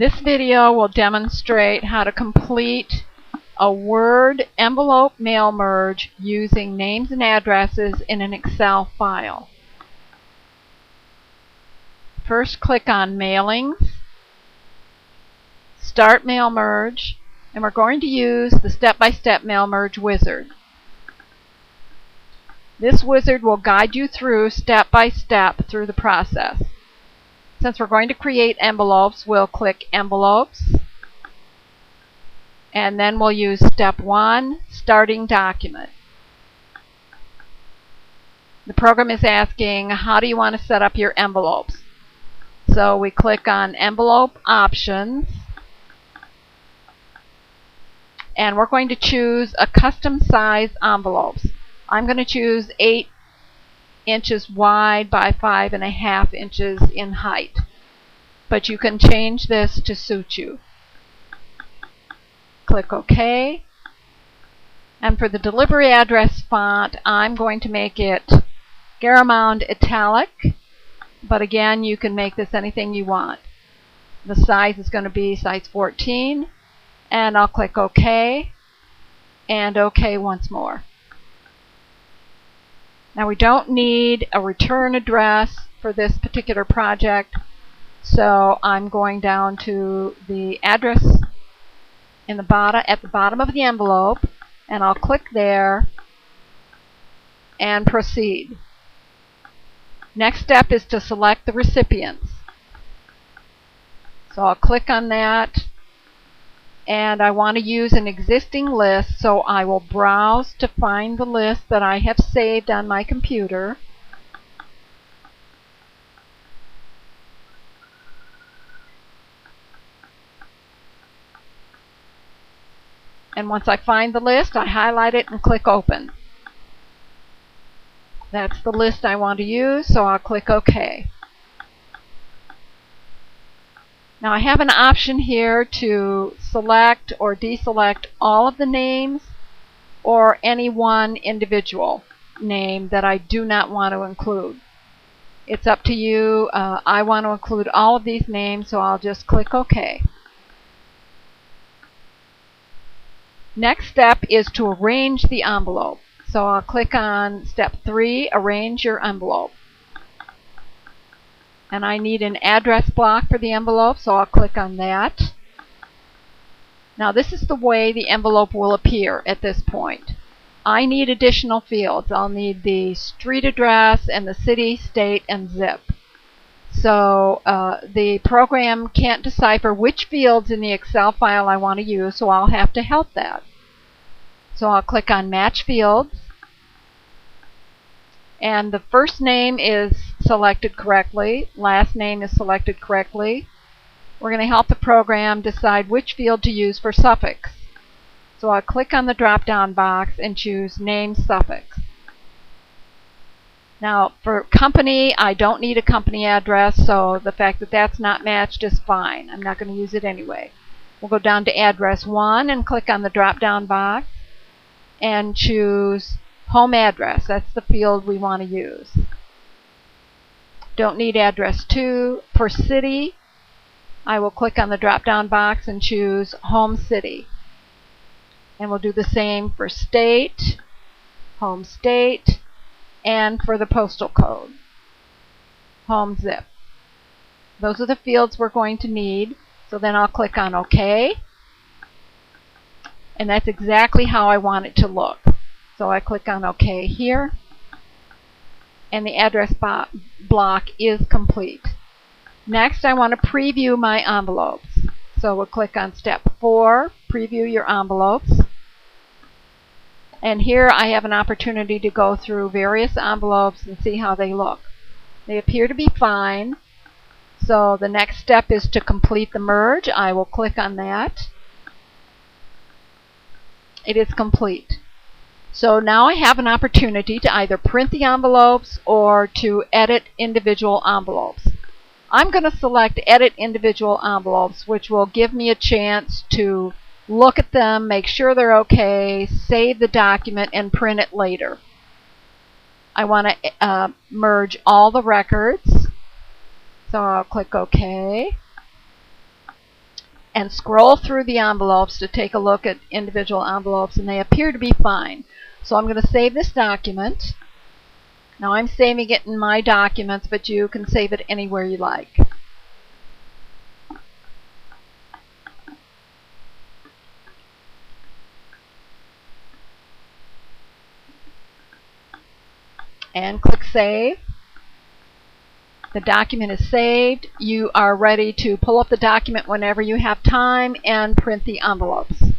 This video will demonstrate how to complete a Word envelope mail merge using names and addresses in an Excel file. First, click on Mailings, Start Mail Merge, and we're going to use the step-by-step mail merge wizard. This wizard will guide you through step-by-step through the process. Since we're going to create envelopes, we'll click Envelopes, and then we'll use Step 1, Starting Document. The program is asking, how do you want to set up your envelopes? So we click on Envelope Options, and we're going to choose a custom size envelopes. I'm going to choose 8 inches wide by 5.5 inches in height, but you can change this to suit you. Click OK, and for the delivery address font, I'm going to make it Garamond Italic, but again, you can make this anything you want. The size is going to be size 14, and I'll click OK, and OK once more. Now we don't need a return address for this particular project, so I'm going down to the address in the bottom, at the bottom of the envelope, and I'll click there and proceed. Next step is to select the recipients. So I'll click on that, and I want to use an existing list, so I will browse to find the list that I have saved on my computer. And once I find the list, I highlight it and click Open. That's the list I want to use, so I'll click OK. Now I have an option here to select or deselect all of the names or any one individual name that I do not want to include. It's up to you. I want to include all of these names, so I'll just click OK. Next step is to arrange the envelope. So I'll click on Step 3, Arrange your envelope. And I need an address block for the envelope, so I'll click on that. Now this is the way the envelope will appear at this point. I need additional fields. I'll need the street address and the city, state, and zip. So the program can't decipher which fields in the Excel file I want to use, so I'll have to help that. So I'll click on Match Fields, and the first name is selected correctly, last name is selected correctly. We're going to help the program decide which field to use for suffix. So I'll click on the drop-down box and choose Name Suffix. Now for company, I don't need a company address, so the fact that that's not matched is fine. I'm not going to use it anyway. We'll go down to Address 1 and click on the drop-down box and choose Home Address. That's the field we want to use. Don't need Address 2. For city, I will click on the drop-down box and choose Home City. And we'll do the same for state, Home State, and for the postal code, Home Zip. Those are the fields we're going to need. So then I'll click on OK. And that's exactly how I want it to look. So I click on OK here, and the address block is complete. Next, I want to preview my envelopes. So we'll click on Step 4, Preview your envelopes. And here I have an opportunity to go through various envelopes and see how they look. They appear to be fine. So the next step is to complete the merge. I will click on that. It is complete. So now I have an opportunity to either print the envelopes or to edit individual envelopes. I'm going to select Edit Individual Envelopes, which will give me a chance to look at them, make sure they're okay, save the document, and print it later. I want to merge all the records, so I'll click OK. and scroll through the envelopes to take a look at individual envelopes, and they appear to be fine. So I'm going to save this document. Now I'm saving it in my documents, but you can save it anywhere you like. And click Save. The document is saved. You are ready to pull up the document whenever you have time and print the envelopes.